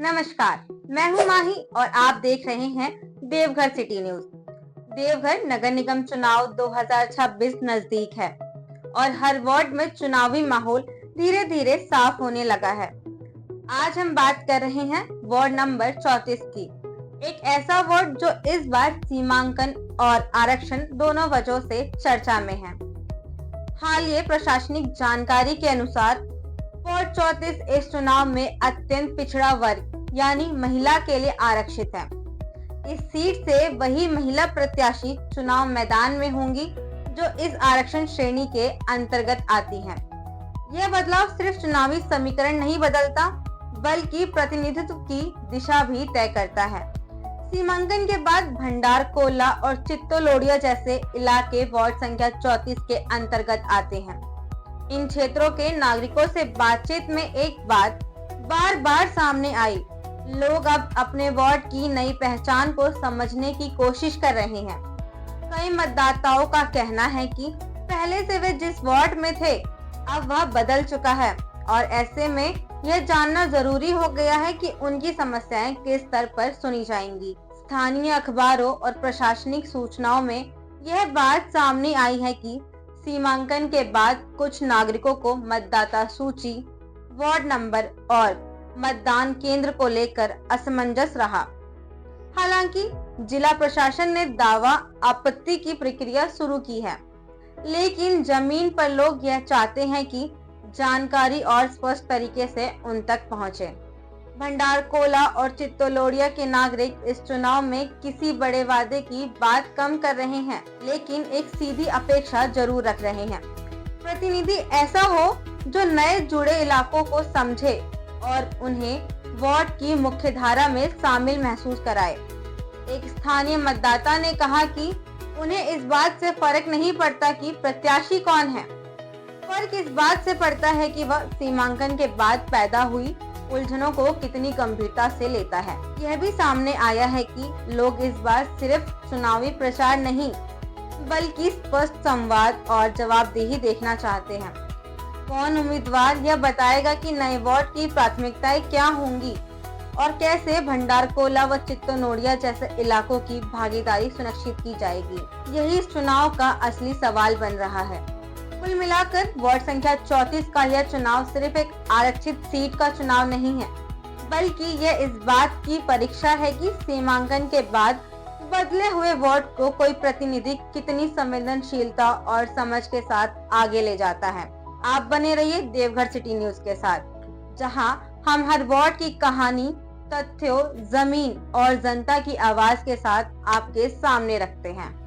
नमस्कार, मैं हूं माही और आप देख रहे हैं देवघर सिटी न्यूज। देवघर नगर निगम चुनाव 2026 नजदीक है और हर वार्ड में चुनावी माहौल धीरे धीरे साफ होने लगा है। आज हम बात कर रहे हैं वार्ड नंबर 34 की। एक ऐसा वार्ड जो इस बार सीमांकन और आरक्षण दोनों वजहों से चर्चा में है। हालिया प्रशासनिक जानकारी के अनुसार वार्ड 34 इस चुनाव में अत्यंत पिछड़ा वर्ग यानी महिला के लिए आरक्षित है। इस सीट से वही महिला प्रत्याशी चुनाव मैदान में होंगी जो इस आरक्षण श्रेणी के अंतर्गत आती हैं। यह बदलाव सिर्फ चुनावी समीकरण नहीं बदलता बल्कि प्रतिनिधित्व की दिशा भी तय करता है। सीमांकन के बाद भंडारकोला और चित्तौड़िया जैसे इलाके वार्ड संख्या 34 के अंतर्गत आते हैं। इन क्षेत्रों के नागरिकों से बातचीत में एक बात बार बार सामने आई। लोग अब अपने वार्ड की नई पहचान को समझने की कोशिश कर रहे हैं। कई मतदाताओं का कहना है कि पहले से वे जिस वार्ड में थे अब वह बदल चुका है और ऐसे में यह जानना जरूरी हो गया है कि उनकी समस्याएं किस स्तर पर सुनी जाएंगी। स्थानीय अखबारों और प्रशासनिक सूचनाओं में यह बात सामने आई है कि सीमांकन के बाद कुछ नागरिकों को मतदाता सूची, वार्ड नंबर और मतदान केंद्र को लेकर असमंजस रहा। हालांकि जिला प्रशासन ने दावा आपत्ति की प्रक्रिया शुरू की है, लेकिन जमीन पर लोग यह चाहते हैं कि जानकारी और स्पष्ट तरीके से उन तक पहुंचे। भंडारकोला और चित्तौड़िया के नागरिक इस चुनाव में किसी बड़े वादे की बात कम कर रहे हैं, लेकिन एक सीधी अपेक्षा जरूर रख रहे हैं। प्रतिनिधि ऐसा हो जो नए जुड़े इलाकों को समझे और उन्हें वार्ड की मुख्यधारा में शामिल महसूस कराए। एक स्थानीय मतदाता ने कहा कि उन्हें इस बात से फर्क नहीं पड़ता कि प्रत्याशी कौन है, फर्क इस बात से पड़ता है कि वह सीमांकन के बाद पैदा हुई उलझनों को कितनी गंभीरता से लेता है। यह भी सामने आया है कि लोग इस बार सिर्फ चुनावी प्रचार नहीं बल्कि स्पष्ट संवाद और जवाबदेही देखना चाहते हैं। कौन उम्मीदवार यह बताएगा कि नए वार्ड की प्राथमिकताएं क्या होंगी और कैसे भंडारकोला व चित्तौड़िया जैसे इलाकों की भागीदारी सुनिश्चित की जाएगी, यही इस चुनाव का असली सवाल बन रहा है। कुल मिलाकर वार्ड संख्या 34 का यह चुनाव सिर्फ एक आरक्षित सीट का चुनाव नहीं है, बल्कि यह इस बात की परीक्षा है कि सीमांकन के बाद बदले हुए वार्ड को कोई प्रतिनिधि कितनी संवेदनशीलता और समझ के साथ आगे ले जाता है। आप बने रहिए देवघर सिटी न्यूज के साथ, जहां हम हर वार्ड की कहानी, तथ्यों, जमीन और जनता की आवाज के साथ आपके सामने रखते हैं।